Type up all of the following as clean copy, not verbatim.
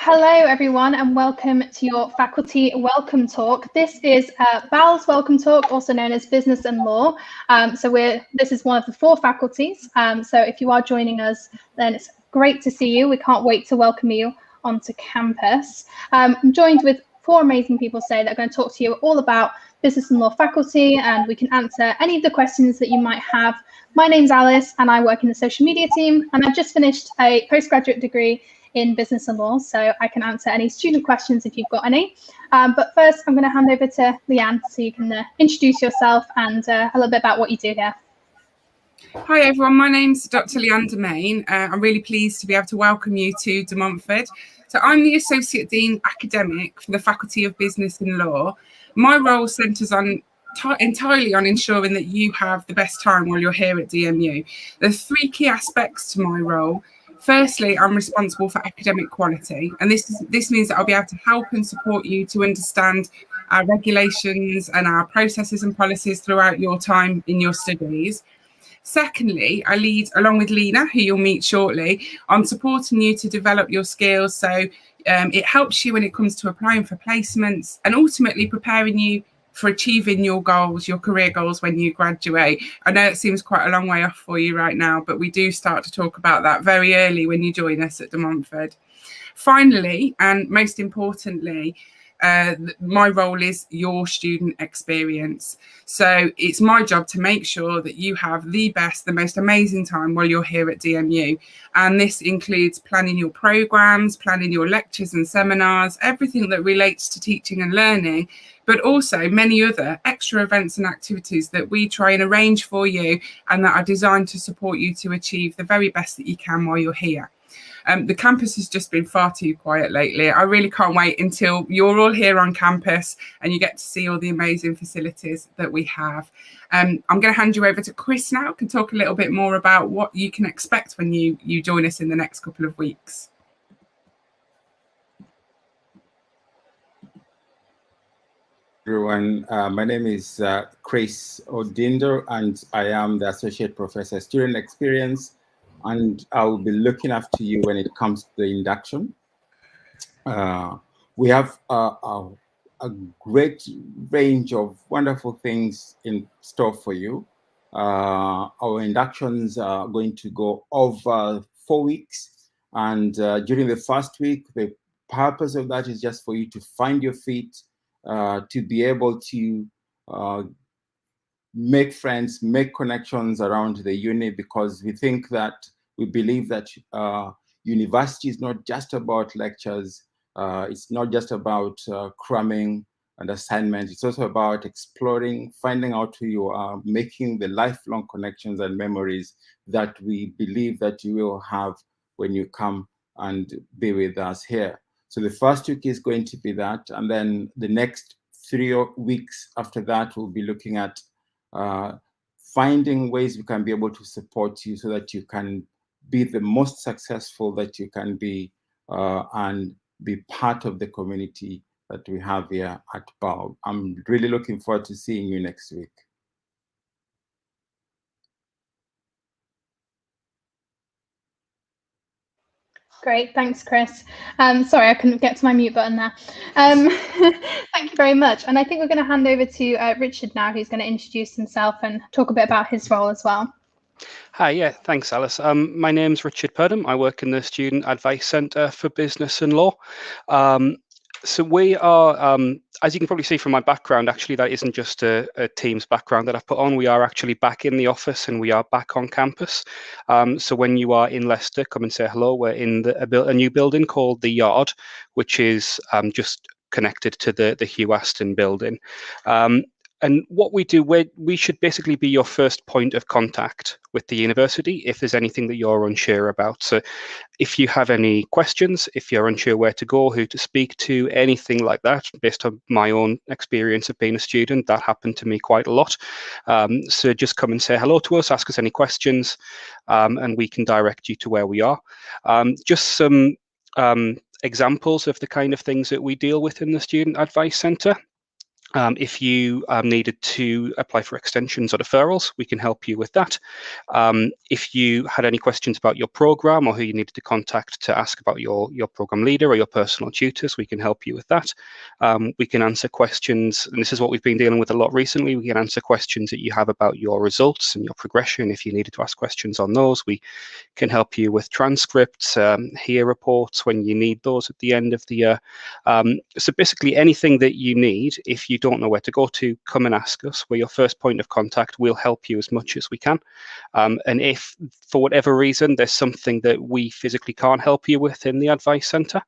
Hello everyone and welcome to your faculty welcome talk. This is BAL's welcome talk, also known as Business and Law. This is one of the 4 faculties. So if you are joining us, then it's great to see you. We can't wait to welcome you onto campus. I'm joined with 4 amazing people today that are going to talk to you all about Business and Law faculty, and we can answer any of the questions that you might have. My name's Alice and I work in the social media team, and I've just finished a postgraduate degree in business and law, so I can answer any student questions if you've got any. But first, I'm going to hand over to Leanne so you can introduce yourself and a little bit about what you do here. Hi everyone, my name's Dr. Leanne Domain. I'm really pleased to be able to welcome you to De Montfort. So I'm the Associate Dean Academic for the Faculty of Business and Law. My role centres entirely on ensuring that you have the best time while you're here at DMU. There's 3 key aspects to my role. Firstly, I'm responsible for academic quality, and this means that I'll be able to help and support you to understand our regulations and our processes and policies throughout your time in your studies. Secondly, I lead, along with Lena, who you'll meet shortly, on supporting you to develop your skills. So it helps you when it comes to applying for placements and ultimately preparing you for achieving your goals, your career goals when you graduate. I know it seems quite a long way off for you right now, but we do start to talk about that very early when you join us at De Montfort. Finally, and most importantly, my role is your student experience. So it's my job to make sure that you have the best, the most amazing time while you're here at DMU. And this includes planning your programs, planning your lectures and seminars, everything that relates to teaching and learning, but also many other extra events and activities that we try and arrange for you and that are designed to support you to achieve the very best that you can while you're here. The campus has just been far too quiet lately. I really can't wait until you're all here on campus and you get to see all the amazing facilities that we have. I'm going to hand you over to Chris now, who can talk a little bit more about what you can expect when you join us in the next couple of weeks. Everyone, my name is Chris Odindo, and I am the Associate Professor Student Experience, and I will be looking after you when it comes to the induction. We have a great range of wonderful things in store for you. Our inductions are going to go over 4 weeks, and during the first week, the purpose of that is just for you to find your feet, to be able to make friends, make connections around the uni, because we believe that university is not just about lectures, it's not just about cramming and assignments, it's also about exploring, finding out who you are, making the lifelong connections and memories that we believe that you will have when you come and be with us here. So the first week is going to be that, and then the next 3 weeks after that, we'll be looking at finding ways we can be able to support you so that you can be the most successful that you can be, and be part of the community that we have here at BAL. I'm really looking forward to seeing you next week. Great, thanks, Chris. Sorry, I couldn't get to my mute button there. Thank you very much. And I think we're going to hand over to Richard now, who's going to introduce himself and talk a bit about his role as well. Hi, yeah, thanks, Alice. My name's Richard Purdham. I work in the Student Advice Centre for Business and Law. So we are, as you can probably see from my background, actually, that isn't just a Teams background that I've put on. We are actually back in the office and we are back on campus. So when you are in Leicester, come and say hello. We're in a new building called The Yard, which is just connected to the Hugh Aston building. And what we do, we should basically be your first point of contact with the university if there's anything that you're unsure about. So if you have any questions, if you're unsure where to go, who to speak to, anything like that, based on my own experience of being a student, that happened to me quite a lot. So just come and say hello to us, ask us any questions, and we can direct you to where we are. Just some examples of the kind of things that we deal with in the Student Advice Centre. If you needed to apply for extensions or deferrals, we can help you with that. If you had any questions about your program or who you needed to contact to ask about your program leader or your personal tutors, we can help you with that. We can answer questions, and this is what we've been dealing with a lot recently. We can answer questions that you have about your results and your progression. If you needed to ask questions on those, we can help you with transcripts, HEAR reports when you need those at the end of the year. So basically anything that you need, if you don't know where to go to, come and ask us. We're your first point of contact. We'll help you as much as we can. And if for whatever reason there's something that we physically can't help you with in the Advice Centre,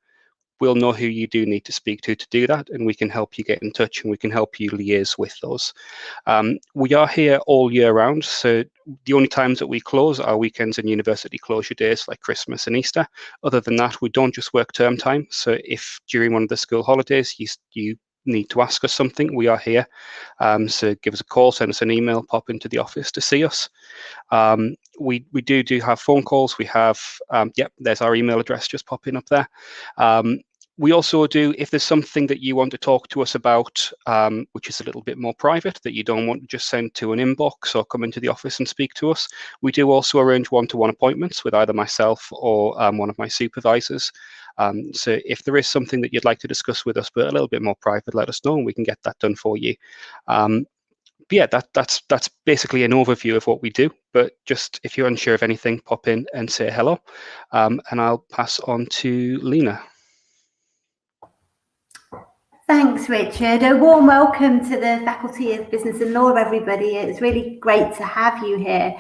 we'll know who you do need to speak to do that, and we can help you get in touch and we can help you liaise with those. We are here all year round, so the only times that we close are weekends and university closure days like Christmas and Easter. Other than that, we don't just work term time. So if during one of the school holidays you need to ask us something, we are here. So give us a call, send us an email, pop into the office to see us. We do have phone calls. We have, there's our email address just popping up there. We also do, if there's something that you want to talk to us about, which is a little bit more private, that you don't want to just send to an inbox or come into the office and speak to us, we do also arrange one-to-one appointments with either myself or one of my supervisors. So if there is something that you'd like to discuss with us, but a little bit more private, let us know and we can get that done for you. Yeah, that's basically an overview of what we do. But just if you're unsure of anything, pop in and say hello, and I'll pass on to Lena. Thanks, Richard. A warm welcome to the Faculty of Business and Law, everybody. It's really great to have you here.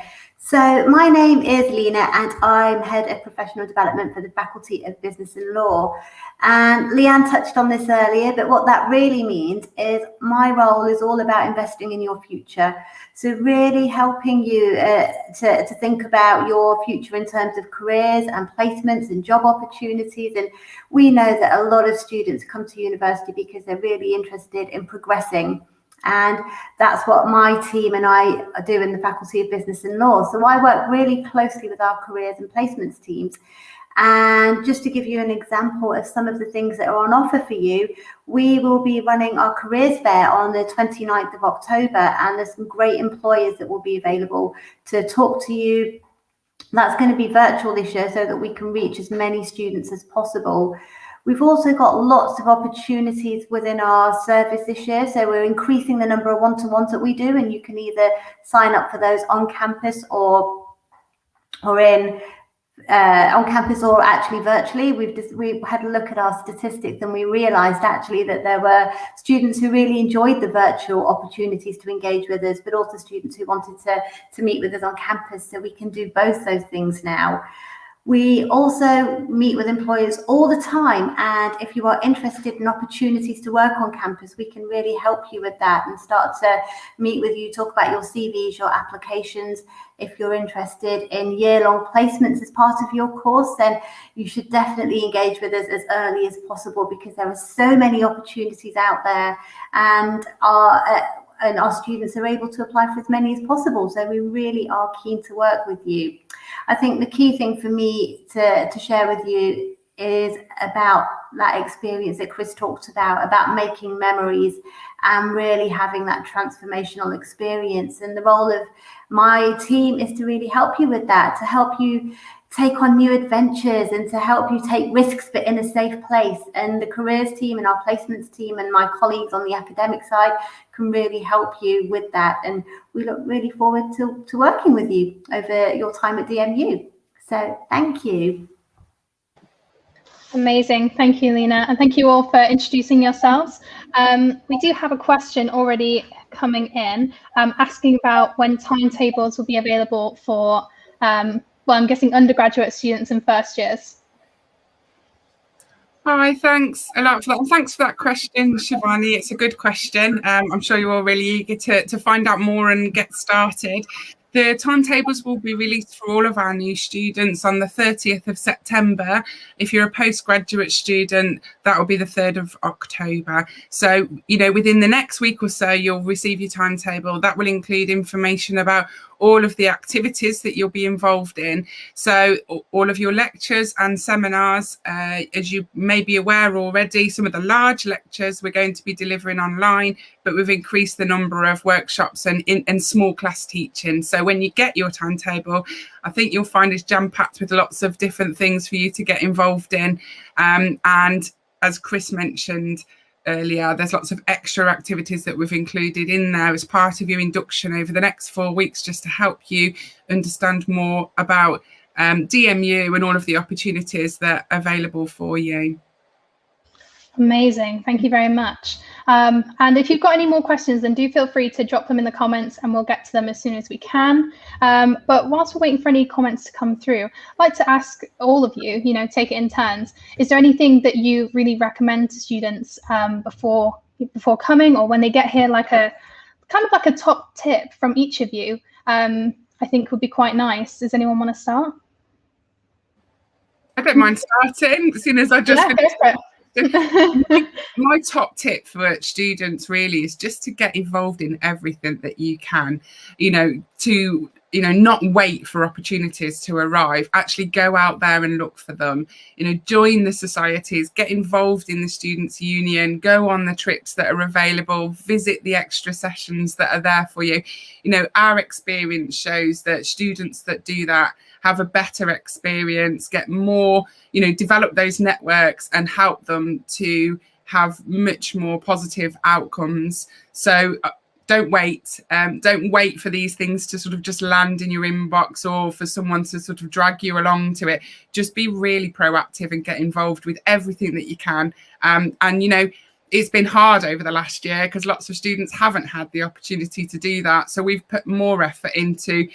So my name is Lena and I'm Head of Professional Development for the Faculty of Business and Law. And Leanne touched on this earlier, but what that really means is my role is all about investing in your future. So really helping you to think about your future in terms of careers and placements and job opportunities. And we know that a lot of students come to university because they're really interested in progressing. And that's what my team and I do in the Faculty of Business and Law. So I work really closely with our careers and placements teams. And just to give you an example of some of the things that are on offer for you, we will be running our careers fair on the 29th of October, and there's some great employers that will be available to talk to you. That's going to be virtual this year so that we can reach as many students as possible. We've also got lots of opportunities within our service this year. So we're increasing the number of one-to-ones that we do, and you can either sign up for those on campus or on campus or actually virtually. We had a look at our statistics and we realized actually that there were students who really enjoyed the virtual opportunities to engage with us, but also students who wanted to meet with us on campus. So we can do both those things now. We also meet with employers all the time, and if you are interested in opportunities to work on campus, we can really help you with that and start to meet with you, talk about your CVs, your applications. If you're interested in year-long placements as part of your course, then you should definitely engage with us as early as possible, because there are so many opportunities out there, and our students are able to apply for as many as possible. So we really are keen to work with you. I think the key thing for me to share with you is about that experience that Chris talked about making memories and really having that transformational experience. And the role of my team is to really help you with that, to help you take on new adventures and to help you take risks, but in a safe place. And the careers team and our placements team and my colleagues on the academic side can really help you with that. And we look really forward to working with you over your time at DMU. So thank you. Amazing. Thank you, Lena. And thank you all for introducing yourselves. We do have a question already coming in asking about when timetables will be available for well, I'm guessing undergraduate students and first years. Hi, thanks a lot for that. And thanks for that question, Shivani. It's a good question. I'm sure you're all really eager to find out more and get started. The timetables will be released for all of our new students on the 30th of September. If you're a postgraduate student, that will be the 3rd of October. So, you know, within the next week or so, you'll receive your timetable. That will include information about all of the activities that you'll be involved in. So all of your lectures and seminars, as you may be aware already, some of the large lectures we're going to be delivering online, but we've increased the number of workshops and small class teaching. So when you get your timetable, I think you'll find it's jam-packed with lots of different things for you to get involved in. And as Chris mentioned earlier, there's lots of extra activities that we've included in there as part of your induction over the next 4 weeks, just to help you understand more about DMU and all of the opportunities that are available for you. Amazing. Thank you very much. And if you've got any more questions, then do feel free to drop them in the comments and we'll get to them as soon as we can. But whilst we're waiting for any comments to come through, I'd like to ask all of you, you know, take it in turns. Is there anything that you really recommend to students before coming, or when they get here, like a kind of like a top tip from each of you? I think would be quite nice. Does anyone want to start? I don't mind starting, as soon as I just finished. My top tip for students really is just to get involved in everything that you can, not wait for opportunities to arrive. Actually go out there and look for them, join the societies, get involved in the students' union, go on the trips that are available, visit the extra sessions that are there for you. Our experience shows that students that do that have a better experience, get more, develop those networks and help them to have much more positive outcomes. So don't wait. Don't wait for these things to sort of just land in your inbox or for someone to sort of drag you along to it. Just be really proactive and get involved with everything that you can. It's been hard over the last year because lots of students haven't had the opportunity to do that. So we've put more effort into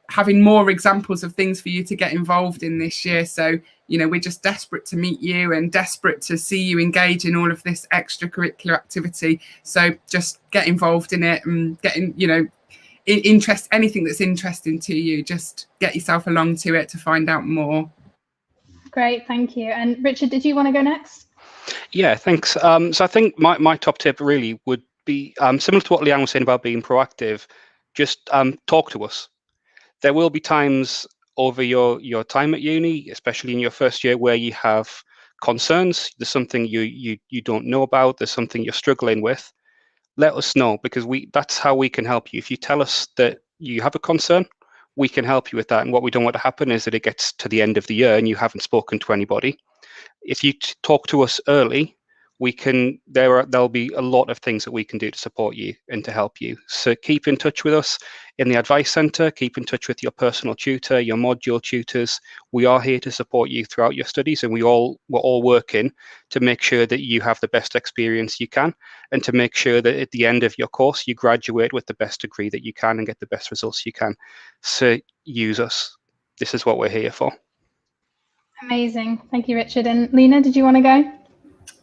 having more examples of things for you to get involved in this year. So, we're just desperate to meet you and desperate to see you engage in all of this extracurricular activity. So just get involved in it and anything that's interesting to you, just get yourself along to it to find out more. Great, thank you. And Richard, did you want to go next? Yeah, thanks. So I think my top tip really would be similar to what Leanne was saying about being proactive. Just talk to us. There will be times over your time at uni, especially in your first year, where you have concerns. There's something you don't know about. There's something you're struggling with. Let us know, because that's how we can help you. If you tell us that you have a concern, we can help you with that. And what we don't want to happen is that it gets to the end of the year and you haven't spoken to anybody. If you talk to us early, there'll be a lot of things that we can do to support you and to help you. So keep in touch with us in the Advice Centre, keep in touch with your personal tutor, your module tutors. We are here to support you throughout your studies, and we're all working to make sure that you have the best experience you can, and to make sure that at the end of your course, you graduate with the best degree that you can and get the best results you can. So use us. This is what we're here for. Amazing. Thank you, Richard. And Lena, did you want to go?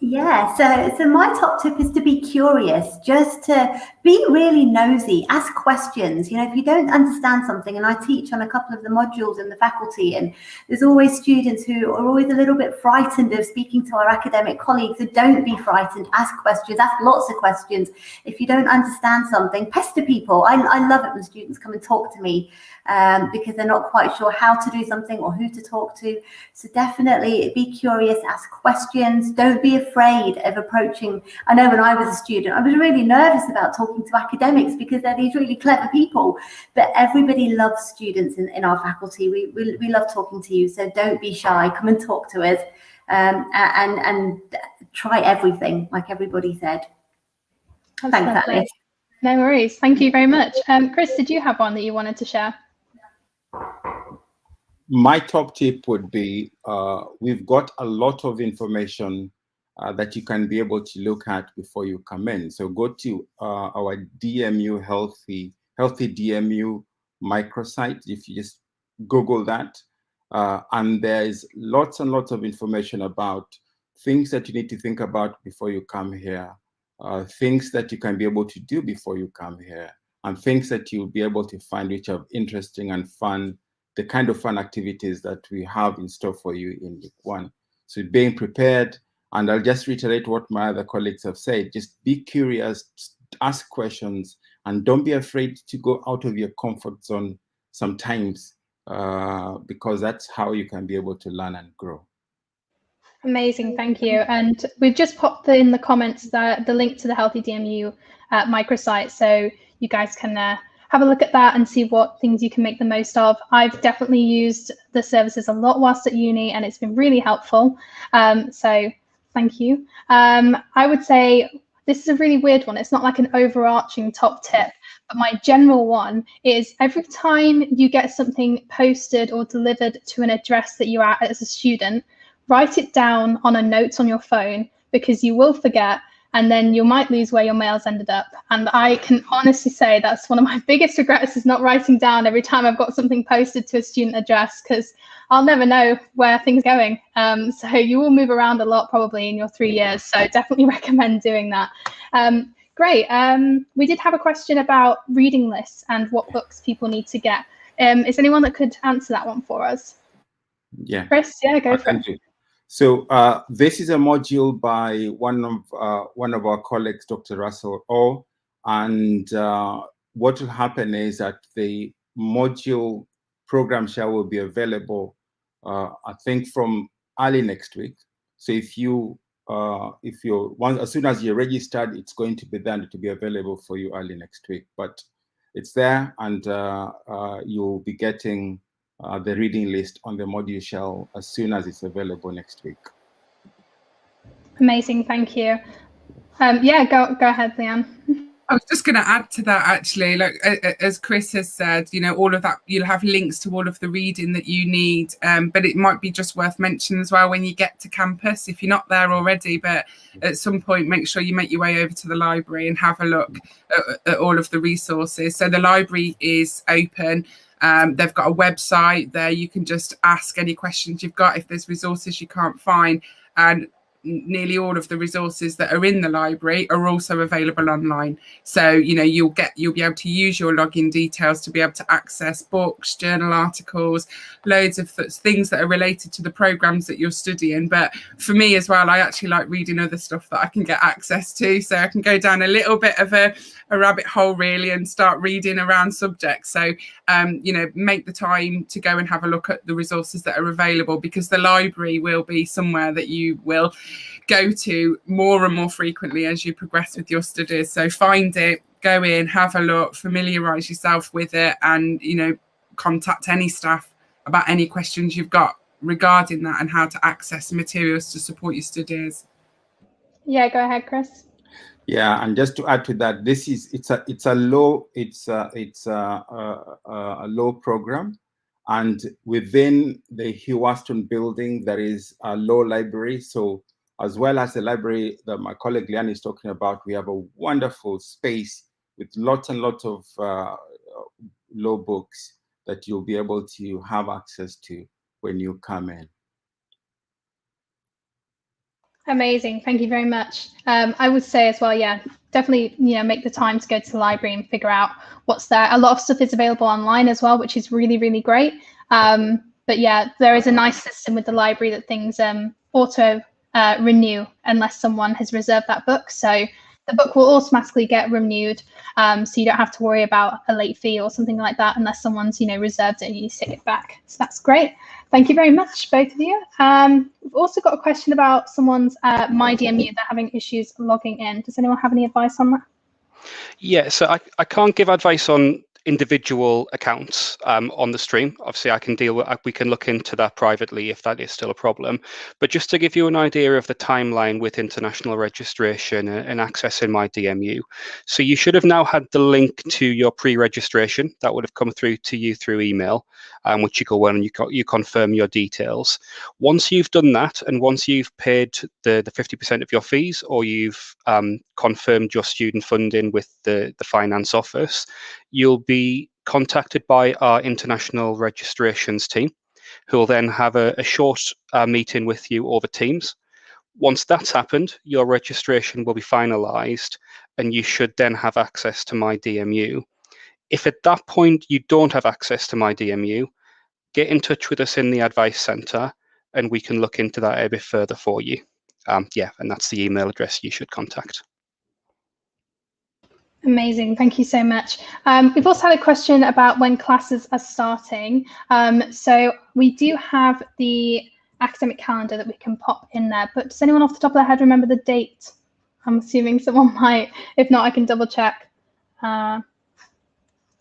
Yeah, so my top tip is to be curious, just to be really nosy, ask questions. If you don't understand something, and I teach on a couple of the modules in the faculty, and there's always students who are always a little bit frightened of speaking to our academic colleagues. So don't be frightened, ask questions, ask lots of questions. If you don't understand something, pester people. I love it when students come and talk to me because they're not quite sure how to do something or who to talk to. So definitely be curious, ask questions, don't be afraid of approaching. I know when I was a student, I was really nervous about talking to academics because they're these really clever people, but everybody loves students in our faculty. We love talking to you, so don't be shy, come and talk to us, and try everything, like everybody said. Thanks, Alice. No worries, thank you very much. Chris, did you have one that you wanted to share? My top tip would be, we've got a lot of information that you can be able to look at before you come in. So go to our DMU Healthy DMU microsite. If you just Google that, and there's lots and lots of information about things that you need to think about before you come here, things that you can be able to do before you come here, and things that you'll be able to find which are interesting and fun, the kind of fun activities that we have in store for you in week 1. So being prepared, and I'll just reiterate what my other colleagues have said, just be curious, ask questions, and don't be afraid to go out of your comfort zone sometimes, because that's how you can be able to learn and grow. Amazing, thank you. And we've just popped in the comments the link to the Healthy DMU microsite, so you guys can have a look at that and see what things you can make the most of. I've definitely used the services a lot whilst at uni, and it's been really helpful. So thank you. I would say this is a really weird one. It's not like an overarching top tip, but my general one is every time you get something posted or delivered to an address that you're at as a student, write it down on a note on your phone, because you will forget, and then you might lose where your mail's ended up. And I can honestly say that's one of my biggest regrets, is not writing down every time I've got something posted to a student address, because I'll never know where things are going. So you will move around a lot probably in your 3 years. So definitely recommend doing that. Great. We did have a question about reading lists and what books people need to get. Is anyone that could answer that one for us? Yeah. Chris, yeah, go for it. So this is a module by one of our colleagues, Dr. Russell O. And what will happen is that the module program share will be available, I think, from early next week. So if you're as soon as you're registered, it's going to be there to be available for you early next week. But it's there, and you'll be getting the reading list on the module shell as soon as it's available next week. Amazing, thank you. Yeah, go ahead, Leanne. I was just going to add to that, actually, like as Chris has said, you know, all of that, you'll have links to all of the reading that you need, but it might be just worth mentioning as well when you get to campus, if you're not there already, but at some point make sure you make your way over to the library and have a look at all of the resources. So the library is open. They've got a website there. You can just ask any questions you've got if there's resources you can't find, and nearly all of the resources that are in the library are also available online. So, you know, you'll be able to use your login details to be able to access books, journal articles, loads of things that are related to the programs that you're studying. But for me as well, I actually like reading other stuff that I can get access to. So I can go down a little bit of a rabbit hole really and start reading around subjects. So, you know, make the time to go and have a look at the resources that are available, because the library will be somewhere that you will go to more and more frequently as you progress with your studies. So find it, go in, have a look, familiarise yourself with it, and, you know, contact any staff about any questions you've got regarding that and how to access materials to support your studies. Yeah, go ahead, Chris. Yeah, and just to add to that, it's a low program, and within the Hugh Aston building there is a law library. So as well as the library that my colleague Leanne is talking about, we have a wonderful space with lots and lots of law books that you'll be able to have access to when you come in. Amazing, thank you very much. I would say as well, yeah, definitely, you know, make the time to go to the library and figure out what's there. A lot of stuff is available online as well, which is really, really great. But yeah, there is a nice system with the library that things auto renew unless someone has reserved that book. So the book will automatically get renewed, so you don't have to worry about a late fee or something like that unless someone's, you know, reserved it and you take it back. So that's great. Thank you very much, both of you. We've also got a question about someone's My DMU. They're having issues logging in. Does anyone have any advice on that? Yeah, so I can't give advice on individual accounts on the stream. Obviously, we can look into that privately if that is still a problem. But just to give you an idea of the timeline with international registration and accessing My DMU. So you should have now had the link to your pre-registration that would have come through to you through email, which you go in and you confirm your details. Once you've done that, and once you've paid the 50% of your fees, or you've confirmed your student funding with the finance office, you'll be contacted by our international registrations team, who will then have a short meeting with you over Teams. Once that's happened, your registration will be finalised, and you should then have access to My DMU. If at that point you don't have access to My DMU, get in touch with us in the Advice Centre and we can look into that a bit further for you. Yeah, and that's the email address you should contact. Amazing, thank you so much. We've also had a question about when classes are starting. So we do have the academic calendar that we can pop in there, but does anyone off the top of their head remember the date? I'm assuming someone might. If not, I can double check.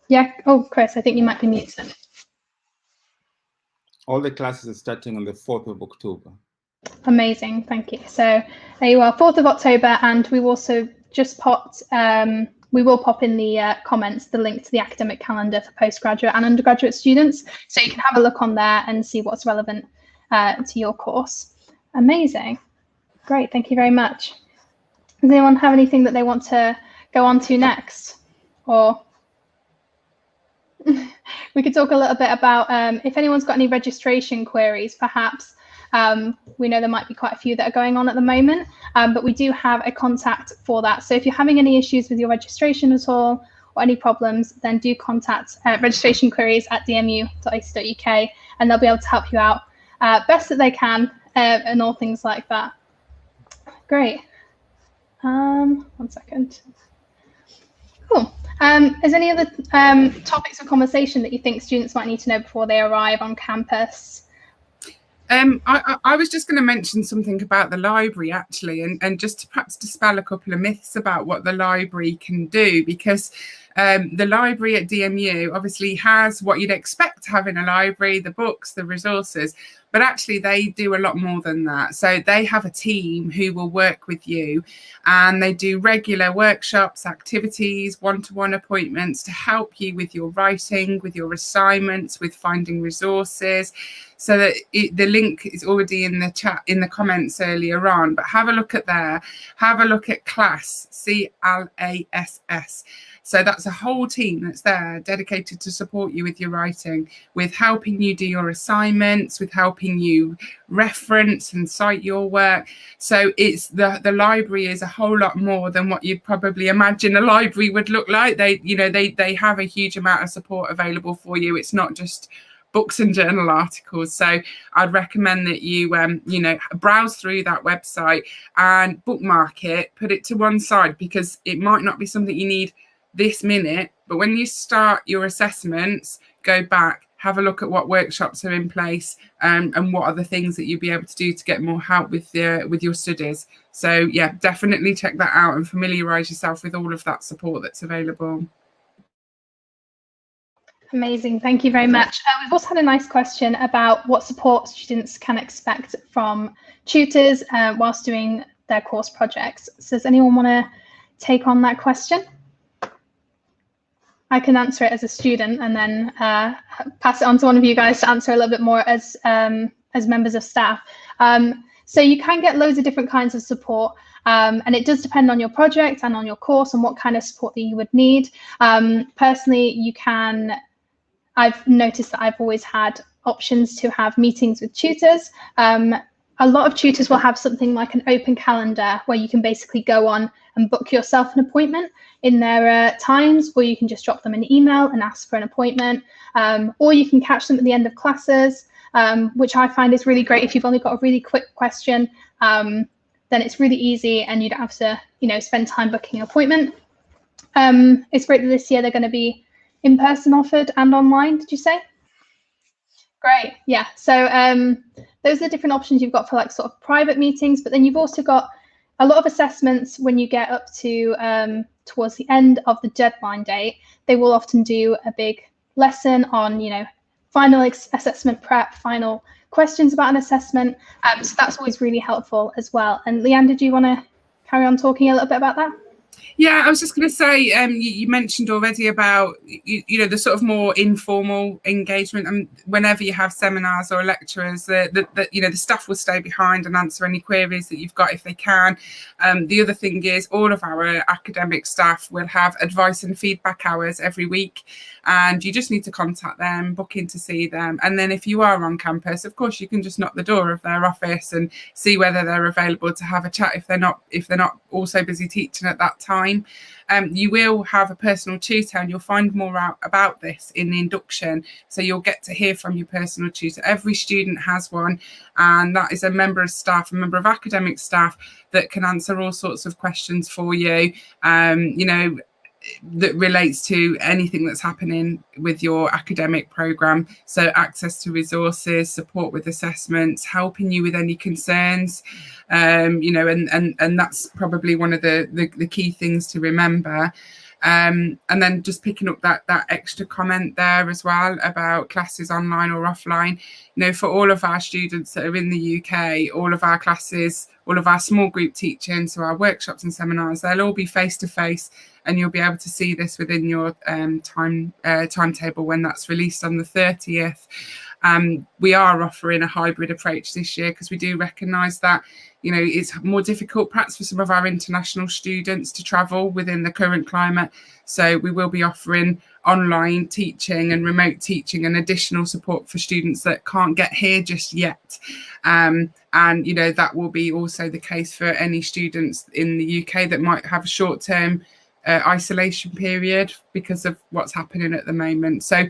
Yeah, oh, Chris, I think you might be muted. All the classes are starting on the 4th of October. Amazing, thank you. So there you are, 4th of October, and we also just popped, we will pop in the comments the link to the academic calendar for postgraduate and undergraduate students, so you can have a look on there and see what's relevant to your course. Amazing, great, thank you very much. Does anyone have anything that they want to go on to next? Or we could talk a little bit about if anyone's got any registration queries, perhaps. We know there might be quite a few that are going on at the moment, but we do have a contact for that. So if you're having any issues with your registration at all or any problems, then do contact registrationqueries@dmu.ac.uk and they'll be able to help you out best that they can and all things like that. Great. 1 second. Cool. Is any other topics of conversation that you think students might need to know before they arrive on campus? I was just going to mention something about the library actually, and just to perhaps dispel a couple of myths about what the library can do, because the library at DMU obviously has what you'd expect to have in a library, the books, the resources, but actually they do a lot more than that. So they have a team who will work with you and they do regular workshops, activities, one-to-one appointments to help you with your writing, with your assignments, with finding resources. So that the link is already in the chat, in the comments earlier on, but have a look at there, have a look at CLASS, C-L-A-S-S. So that's a whole team that's there dedicated to support you with your writing, with helping you do your assignments, with helping you reference and cite your work. So it's the library is a whole lot more than what you'd probably imagine a library would look like. They have a huge amount of support available for you. It's not just books and journal articles. So I'd recommend that you browse through that website and bookmark it, put it to one side, because it might not be something you need this minute, but when you start your assessments, go back, have a look at what workshops are in place, and what are the things that you'll be able to do to get more help with your studies. So yeah, definitely check that out and familiarise yourself with all of that support that's available. Amazing, thank you very much. We've also had a nice question about what support students can expect from tutors whilst doing their course projects. So does anyone want to take on that question? I can answer it as a student and then pass it on to one of you guys to answer a little bit more as members of staff. So you can get loads of different kinds of support, and it does depend on your project and on your course and what kind of support that you would need. Personally, you can, I've noticed that I've always had options to have meetings with tutors. A lot of tutors will have something like an open calendar where you can basically go on and book yourself an appointment in their times, or you can just drop them an email and ask for an appointment, or you can catch them at the end of classes, which I find is really great. If you've only got a really quick question, then it's really easy and you don't have to, spend time booking an appointment. It's great that this year they're going to be in person offered and online, did you say? Great, yeah. So those are the different options you've got for like sort of private meetings, but then you've also got a lot of assessments when you get up to towards the end of the deadline date. They will often do a big lesson on, final assessment prep, final questions about an assessment. So that's always really helpful as well. And Leanne, did you want to carry on talking a little bit about that? Yeah, I was just going to say, you mentioned already about, the sort of more informal engagement. And whenever you have seminars or lecturers, the staff will stay behind and answer any queries that you've got if they can. The other thing is all of our academic staff will have advice and feedback hours every week. And you just need to contact them, book in to see them. And then if you are on campus, of course, you can just knock the door of their office and see whether they're available to have a chat if they're not also busy teaching at that time. time. You will have a personal tutor, and you'll find more out about this in the induction. So you'll get to hear from your personal tutor. Every student has one, and that is a member of staff, a member of academic staff that can answer all sorts of questions for you, you know, that relates to anything that's happening with your academic programme. So access to resources, support with assessments, helping you with any concerns, you know, and that's probably one of the key things to remember. And then just picking up that extra comment there as well about classes online or offline. You know, for all of our students that are in the UK, all of our classes, all of our small group teaching, so our workshops and seminars, they'll all be face-to-face, and you'll be able to see this within your timetable when that's released on the 30th. We are offering a hybrid approach this year because we do recognise that, you know, it's more difficult perhaps for some of our international students to travel within the current climate. So we will be offering online teaching and remote teaching and additional support for students that can't get here just yet. And, you know, that will be also the case for any students in the UK that might have a short-term isolation period because of what's happening at the moment. So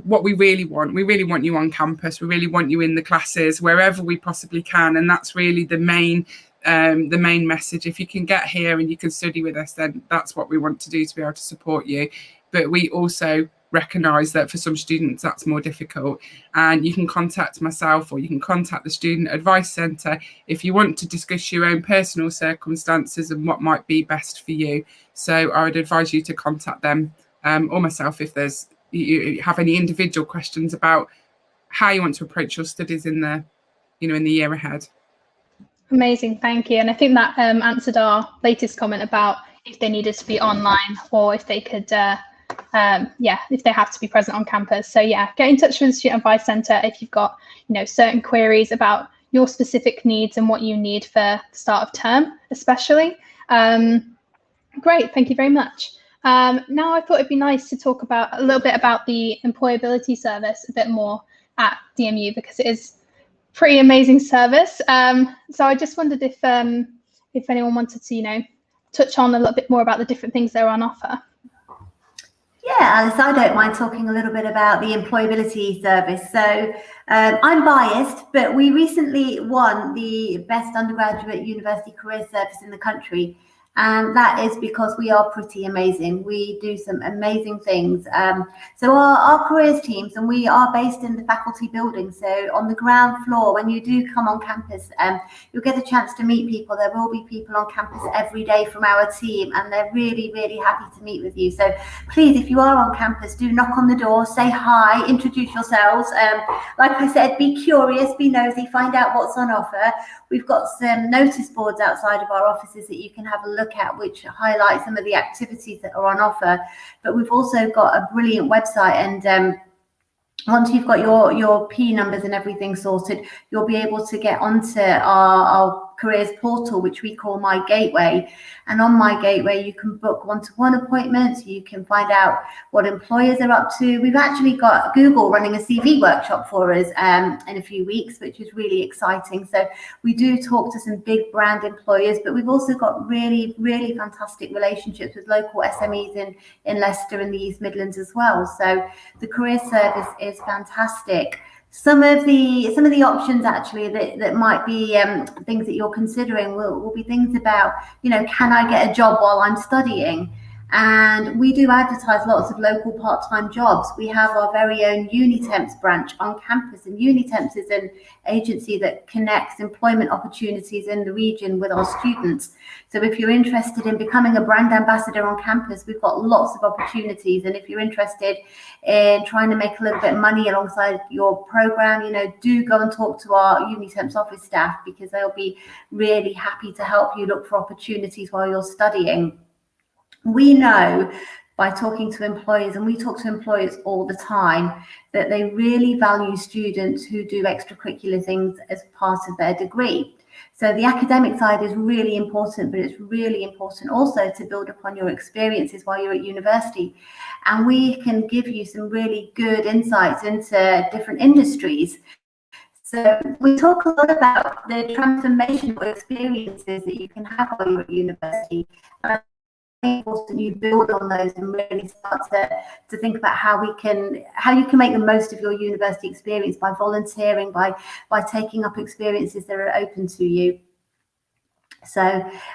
what we really want you on campus. We really want you in the classes wherever we possibly can, and that's really the main message. If you can get here and you can study with us, then that's what we want to do to be able to support you. But we also recognise that for some students that's more difficult, and you can contact myself or you can contact the Student Advice Centre if you want to discuss your own personal circumstances and what might be best for you. So I would advise you to contact them or myself if you have any individual questions about how you want to approach your studies in the year ahead. Amazing, thank you. And I think that answered our latest comment about if they needed to be online or if they could if they have to be present on campus. So yeah, get in touch with the Student Advice Centre if you've got, you know, certain queries about your specific needs and what you need for the start of term, especially. Great, thank you very much. Now I thought it'd be nice to talk about a little bit about the employability service a bit more at DMU, because it is pretty amazing service. So I just wondered if anyone wanted to, you know, touch on a little bit more about the different things that are on offer. Yeah, Alice, I don't mind talking a little bit about the employability service. So I'm biased, but we recently won the best undergraduate university career service in the country. And that is because we are pretty amazing. We do some amazing things. So our careers teams, and we are based in the faculty building. So on the ground floor, when you do come on campus, you'll get a chance to meet people. There will be people on campus every day from our team, and they're really, really happy to meet with you. So please, if you are on campus, do knock on the door, say hi, introduce yourselves. Like I said, be curious, be nosy, find out what's on offer. We've got some notice boards outside of our offices that you can have a look at, which highlight some of the activities that are on offer. But we've also got a brilliant website, and once you've got your P numbers and everything sorted, you'll be able to get onto our careers portal, which we call My Gateway. And on My Gateway, you can book one-to-one appointments. You can find out what employers are up to. We've actually got Google running a CV workshop for us in a few weeks, which is really exciting. So we do talk to some big brand employers, but we've also got really, really fantastic relationships with local SMEs in Leicester and the East Midlands as well. So the career service is fantastic. Some of the options actually that might be things that you're considering will be things about, you know, can I get a job while I'm studying? And we do advertise lots of local part-time jobs. We have our very own Unitemps branch on campus, and Unitemps is an agency that connects employment opportunities in the region with our students. So if you're interested in becoming a brand ambassador on campus, we've got lots of opportunities. And if you're interested in trying to make a little bit of money alongside your program, you know, do go and talk to our Unitemps office staff, because they'll be really happy to help you look for opportunities while you're studying. We know by talking to employers, and we talk to employers all the time, that they really value students who do extracurricular things as part of their degree. So the academic side is really important, but it's really important also to build upon your experiences while you're at university. And we can give you some really good insights into different industries. So we talk a lot about the transformational experiences that you can have while you're at university. important you build on those and really start to think about how you can make the most of your university experience by volunteering, by taking up experiences that are open to you. So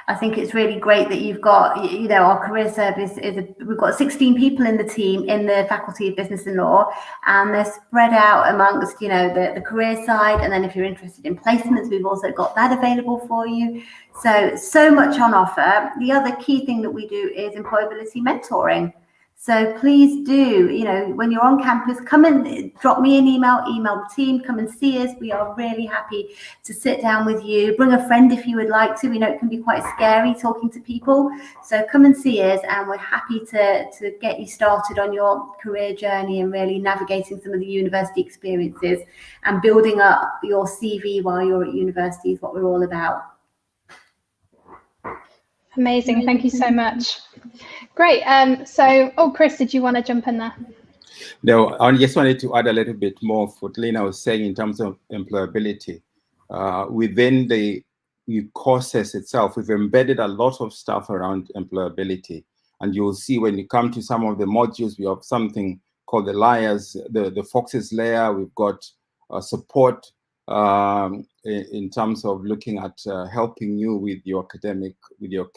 I think it's really great that you've got, you know, our career service we've got 16 people in the team in the Faculty of Business and Law, and they're spread out amongst, you know, the career side, and then if you're interested in placements, we've also got that available for you. So much on offer. The other key thing that we do is employability mentoring. So please do, you know, when you're on campus, come and drop me an email the team, come and see us. We are really happy to sit down with you. Bring a friend if you would like to. We know it can be quite scary talking to people. So come and see us, and we're happy to get you started on your career journey and really navigating some of the university experiences and building up your CV while you're at university is what we're all about. Amazing, thank you so much. Great. Chris, did you want to jump in there? No, I just wanted to add a little bit more of what Lena was saying in terms of employability. Within the courses itself, we've embedded a lot of stuff around employability. And you'll see when you come to some of the modules, we have something called the layers, the Foxes layer. We've got support in terms of looking at helping you with your academic, with your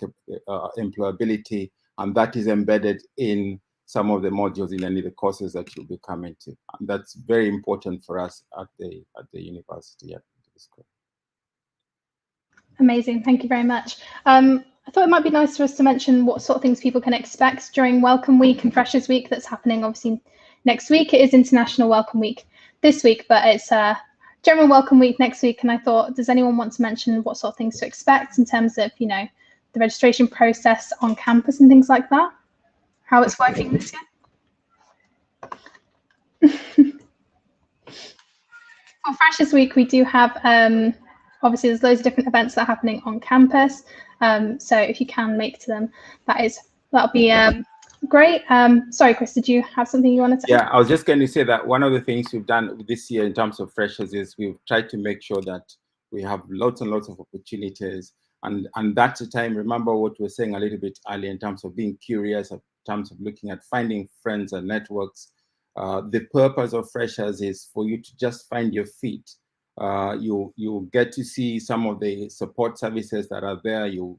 employability, and that is embedded in some of the modules in any of the courses that you'll be coming to. And that's very important for us at the university. Amazing, thank you very much. I thought it might be nice for us to mention what sort of things people can expect during Welcome Week and Freshers Week that's happening obviously next week. It is International Welcome Week this week, but it's General Welcome Week next week. And I thought, does anyone want to mention what sort of things to expect in terms of, you know, the registration process on campus and things like that? How it's working this year? For Freshers Week, we do have, obviously there's loads of different events that are happening on campus. So if you can make to them, that'll be great. Sorry, Chris, did you have something you wanted to? Yeah, I was just going to say that one of the things we've done this year in terms of freshers is we've tried to make sure that we have lots and lots of opportunities. And that's the time, remember what we were saying a little bit earlier in terms of being curious, in terms of looking at finding friends and networks. The purpose of freshers is for you to just find your feet. You get to see some of the support services that are there. You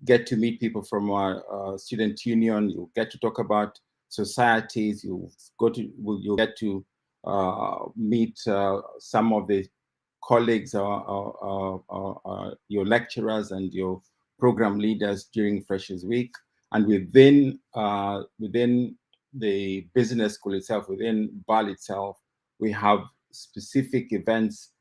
get to meet people from our student union. You get to talk about societies. You get to meet some of the colleagues or your lecturers and your program leaders during Freshers Week. And within the business school itself, within BAL itself, we have specific events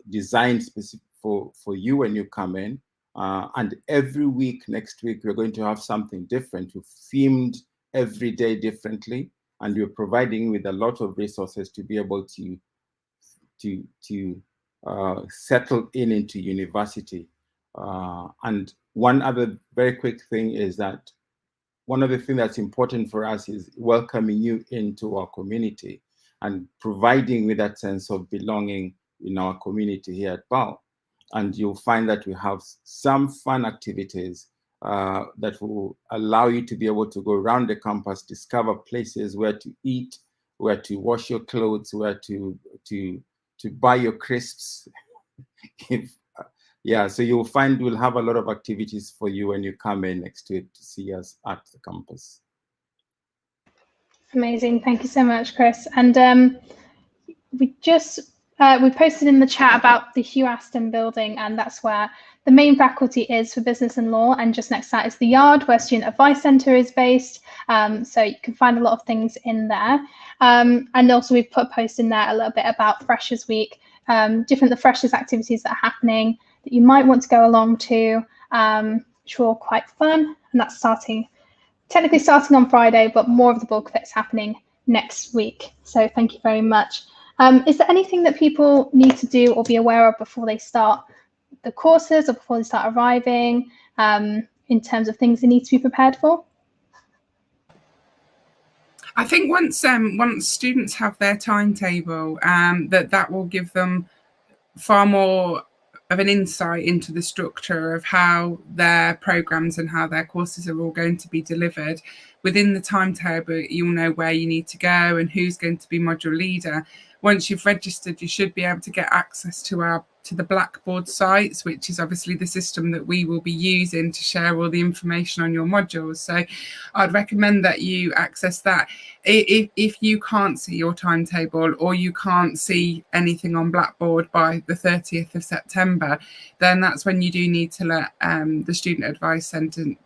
designed specific for you when you come in. And every week, next week, we're going to have something different. We've themed every day differently, and we're providing with a lot of resources to be able to settle into university. And one other very quick thing is that one of the things that's important for us is welcoming you into our community and providing with that sense of belonging in our community here at BAL. And you'll find that we have some fun activities that will allow you to be able to go around the campus, discover places where to eat, where to wash your clothes, where to buy your crisps. Yeah, so you'll find we'll have a lot of activities for you when you come in next week to see us at the campus. Amazing, thank you so much, Chris. And we posted in the chat about the Hugh Aston building, and that's where the main faculty is for business and law, and just next to that is the yard where Student Advice Centre is based. So you can find a lot of things in there. And also we've put a post in there a little bit about Freshers Week, the Freshers activities that are happening that you might want to go along to, which are all quite fun. And that's technically starting on Friday, but more of the bulk of it's happening next week. So thank you very much. Is there anything that people need to do or be aware of before they start the courses or before they start arriving, in terms of things they need to be prepared for? I think once students have their timetable, that will give them far more an insight into the structure of how their programs and how their courses are all going to be delivered. Within the timetable, you'll know where you need to go and who's going to be module leader. Once you've registered, you should be able to get access to the Blackboard sites, which is obviously the system that we will be using to share all the information on your modules. So I'd recommend that you access that. If you can't see your timetable or you can't see anything on Blackboard by the 30th of September, then that's when you do need to let the Student Advice Centre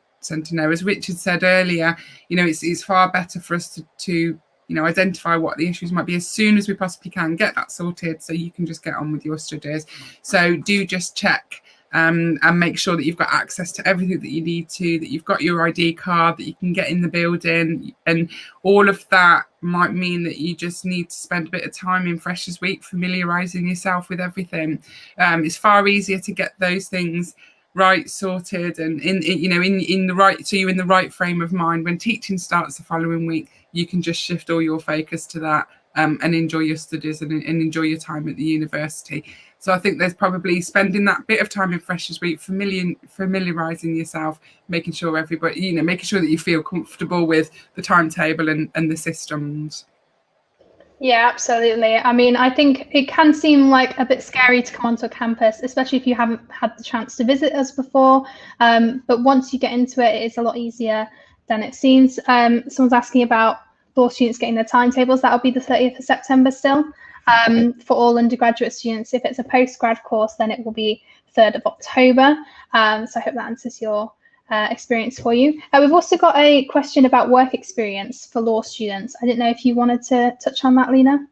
know. As Richard said earlier, it's far better for us to identify what the issues might be as soon as we possibly can, get that sorted so you can just get on with your studies. So do just check and make sure that you've got access to everything that you need to, that you've got your ID card, that you can get in the building, and all of that might mean that you just need to spend a bit of time in Freshers Week familiarising yourself with everything. It's far easier to get those things right, sorted, and in the right, so you're in the right frame of mind. When teaching starts the following week, you can just shift all your focus to that and enjoy your studies and enjoy your time at the university. So I think there's probably spending that bit of time in Freshers Week familiarising yourself, making sure everybody, making sure that you feel comfortable with the timetable and the systems. Yeah, absolutely. I mean, I think it can seem like a bit scary to come onto a campus, especially if you haven't had the chance to visit us before. But once you get into it, it's a lot easier than it seems. Someone's asking about law students getting their timetables. That'll be the 30th of September still. For all undergraduate students. If it's a postgrad course, then it will be 3rd of October. So I hope that answers your experience for you. We've also got a question about work experience for law students. I didn't know if you wanted to touch on that, Lena.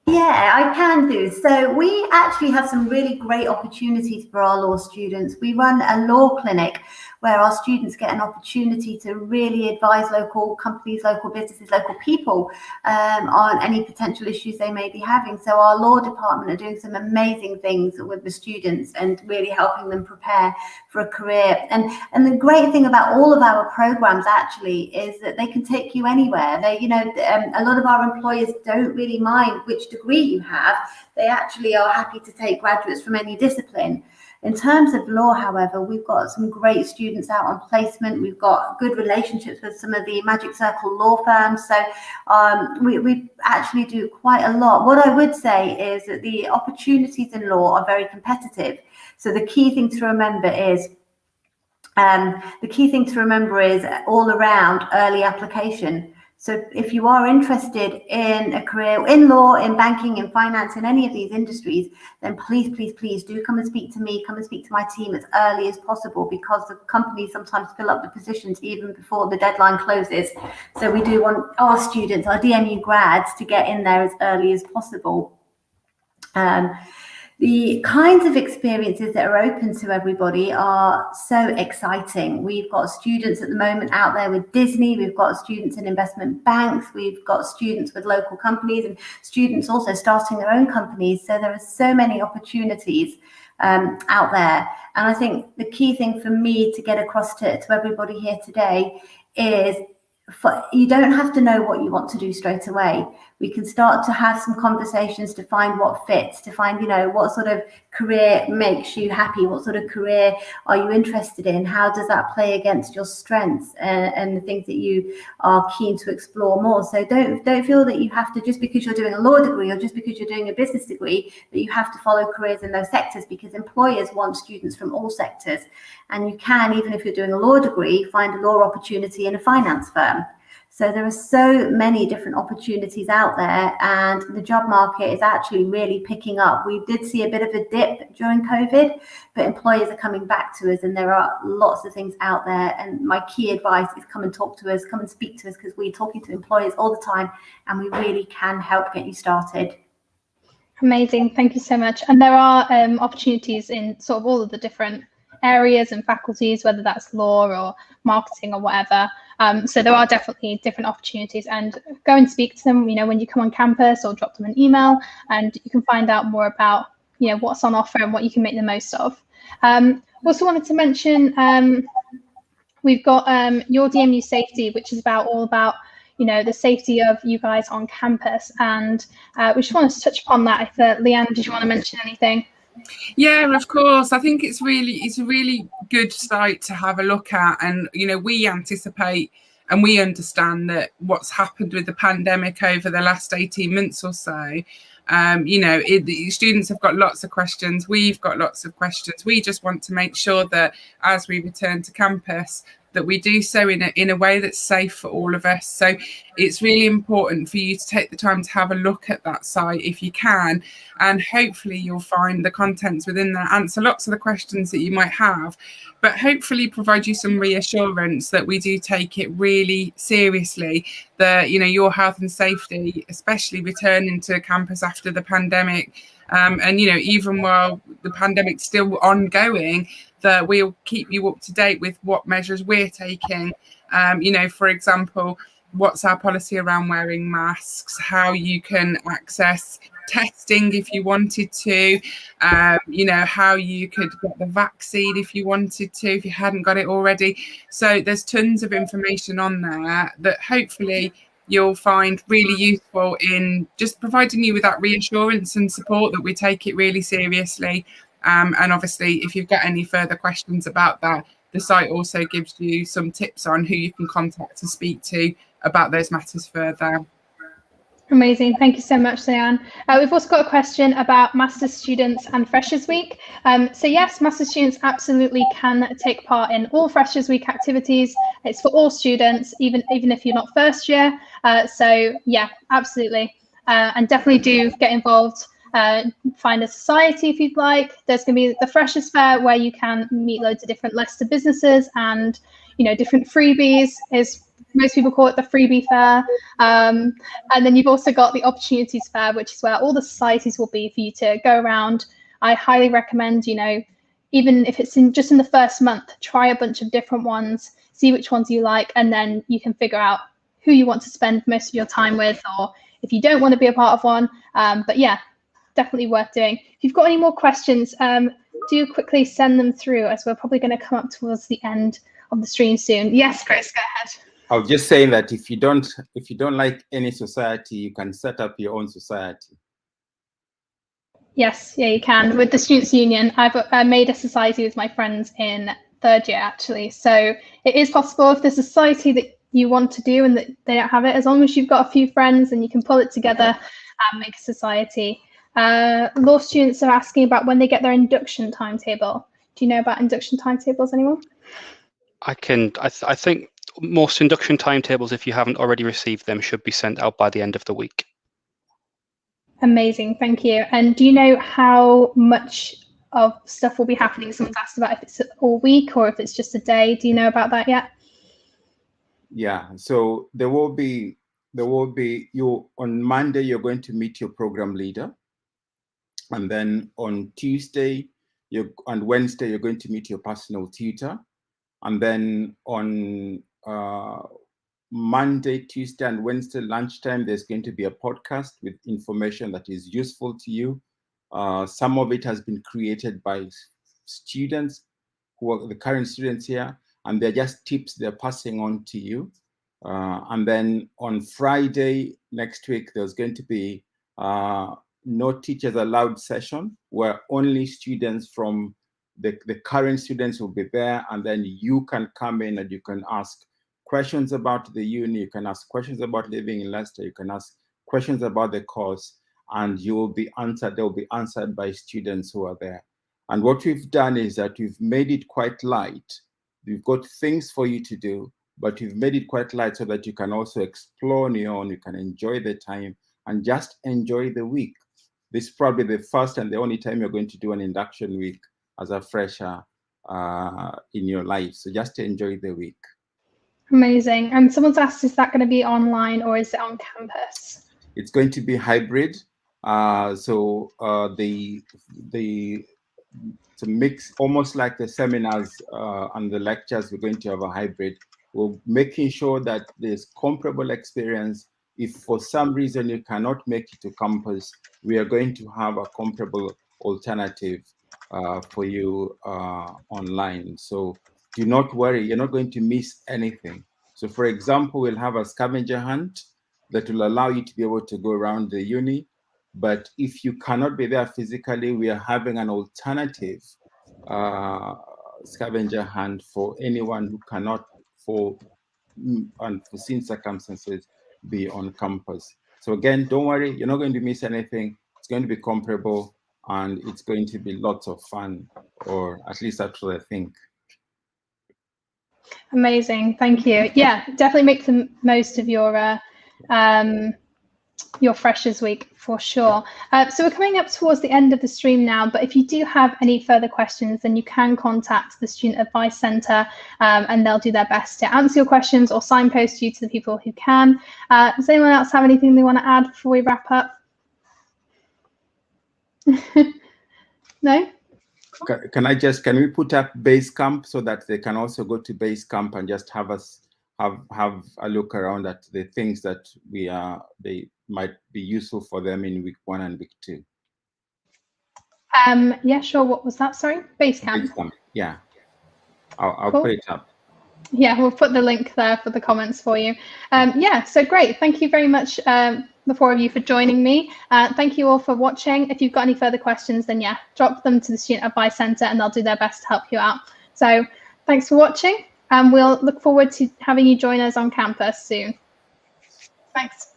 Yeah, I can do. So we actually have some really great opportunities for our law students. We run a law clinic where our students get an opportunity to really advise local companies, local businesses, local people on any potential issues they may be having. So our law department are doing some amazing things with the students and really helping them prepare for a career. And the great thing about all of our programs actually is that they can take you anywhere. They, a lot of our employers don't really mind which degree you have. They actually are happy to take graduates from any discipline. In terms of law, however, we've got some great students out on placement. We've got good relationships with some of the Magic Circle law firms. So we actually do quite a lot. What I would say is that the opportunities in law are very competitive. So the key thing to remember is all around early application. So if you are interested in a career in law, in banking, in finance, in any of these industries, then please do come and speak to me, come and speak to my team as early as possible, because the companies sometimes fill up the positions even before the deadline closes. So we do want our students, our DMU grads, to get in there as early as possible. The kinds of experiences that are open to everybody are so exciting. We've got students at the moment out there with Disney, we've got students in investment banks, we've got students with local companies, and students also starting their own companies. So there are so many opportunities out there. And I think the key thing for me to get across to everybody here today is you don't have to know what you want to do straight away. We can start to have some conversations to find what fits, to find, what sort of career makes you happy, what sort of career are you interested in, how does that play against your strengths and the things that you are keen to explore more. So don't feel that you have to, just because you're doing a law degree or just because you're doing a business degree, that you have to follow careers in those sectors, because employers want students from all sectors. And you can, even if you're doing a law degree, find a law opportunity in a finance firm. So there are so many different opportunities out there, and the job market is actually really picking up. We did see a bit of a dip during COVID, but employers are coming back to us, and there are lots of things out there. And my key advice is come and talk to us, come and speak to us, because we're talking to employers all the time, and we really can help get you started. Amazing, thank you so much. And there are opportunities in sort of all of the different areas and faculties, whether that's law or marketing or whatever. So there are definitely different opportunities, and go and speak to them, when you come on campus, or drop them an email, and you can find out more about, what's on offer and what you can make the most of. Also wanted to mention, we've got your DMU Safety, which is all about the safety of you guys on campus, and we just wanted to touch upon that. If Leanne, did you want to mention anything? Yeah, of course. I think it's a really good site to have a look at. And, you know, we anticipate and we understand that what's happened with the pandemic over the last 18 months or so, you know, students have got lots of questions. We've got lots of questions. We just want to make sure that as we return to campus, that we do so in a way that's safe for all of us. So it's really important for you to take the time to have a look at that site if you can, and hopefully you'll find the contents within there answer lots of the questions that you might have, but hopefully provide you some reassurance that we do take it really seriously, that, you know, your health and safety, especially returning to campus after the pandemic, and, you know, even while the pandemic's still ongoing, that we'll keep you up to date with what measures we're taking. You know, for example, what's our policy around wearing masks, how you can access testing if you wanted to, you know, how you could get the vaccine if you wanted to, if you hadn't got it already. So there's tons of information on there that hopefully you'll find really useful in just providing you with that reassurance and support that we take it really seriously. And obviously, if you've got any further questions about that, the site also gives you some tips on who you can contact to speak to about those matters further. Amazing. Thank you so much, Diane. We've also got a question about Master's Students and Freshers Week. So yes, Master's students absolutely can take part in all Freshers Week activities. It's for all students, even if you're not first year. So yeah, absolutely. And definitely do get involved. Find a society if you'd like. There's going to be the Freshers Fair where you can meet loads of different Leicester businesses and, you know, different freebies. Most people call it the freebie fair. And then you've also got the opportunities fair, which is where all the societies will be for you to go around. I highly recommend, you know, even if it's just in the first month, try a bunch of different ones, see which ones you like, and then you can figure out who you want to spend most of your time with, or if you don't want to be a part of one. But yeah, definitely worth doing. If you've got any more questions, do quickly send them through, as we're probably going to come up towards the end of the stream soon. Yes, Chris, go ahead. I was just saying that if you don't like any society, you can set up your own society. Yes, yeah, you can. With the Students' Union, I've made a society with my friends in third year, actually. So it is possible if there's a society that you want to do and that they don't have it, as long as you've got a few friends and you can pull it together and make a society. Law students are asking about when they get their induction timetable. Do you know about induction timetables, anyone? I think most induction timetables, if you haven't already received them, should be sent out by the end of the week. Amazing, thank you. And do you know how much of stuff will be happening? Someone's asked about if it's all week or if it's just a day. Do you know about that yet? Yeah, so there will be you on Monday, you're going to meet your program leader. And then on Tuesday and Wednesday, you're going to meet your personal tutor. And then on Monday, Tuesday, and Wednesday lunchtime, there's going to be a podcast with information that is useful to you. Some of it has been created by students who are the current students here, and they're just tips they're passing on to you. And then on Friday next week, there's going to be no teachers allowed session, where only students from the current students will be there, and then you can come in and you can ask questions about the uni, you can ask questions about living in Leicester, you can ask questions about the course, and you will be answered. They will be answered by students who are there. And what we've done is that we've made it quite light. We've got things for you to do, but we've made it quite light so that you can also explore on your own, you can enjoy the time and just enjoy the week. This is probably the first and the only time you're going to do an induction week as a fresher in your life. So just enjoy the week. Amazing. And someone's asked, is that going to be online or is it on campus? It's going to be hybrid. So it's a mix, almost like the seminars and the lectures. We're going to have a hybrid. We're making sure that there's comparable experience. If for some reason you cannot make it to campus, we are going to have a comparable alternative for you online. So do not worry, you're not going to miss anything. So for example, we'll have a scavenger hunt that will allow you to be able to go around the uni But if you cannot be there physically, we are having an alternative scavenger hunt for anyone who cannot, for unforeseen circumstances, be on campus. So again, don't worry, you're not going to miss anything. It's going to be comparable, and it's going to be lots of fun, or at least that's what I think. Amazing, thank you. Yeah, definitely make the most of your Freshers Week for sure. So we're coming up towards the end of the stream now, but if you do have any further questions, then you can contact the Student Advice Centre, and they'll do their best to answer your questions or signpost you to the people who can. Does anyone else have anything they want to add before we wrap up? No? Can we put up Basecamp so that they can also go to Basecamp and just have a look around at the things that they might be useful for them in week 1 and week 2? Yeah, sure. What was that? Sorry, Basecamp. Yeah, I'll Cool. put it up. Yeah, we'll put the link there for the comments for you. Yeah, so great. Thank you very much, the 4 of you, for joining me. Thank you all for watching. If you've got any further questions, then yeah, drop them to the Student Advice Centre and they'll do their best to help you out. So thanks for watching, and we'll look forward to having you join us on campus soon. Thanks.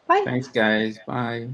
Bye. Thanks, guys. Bye.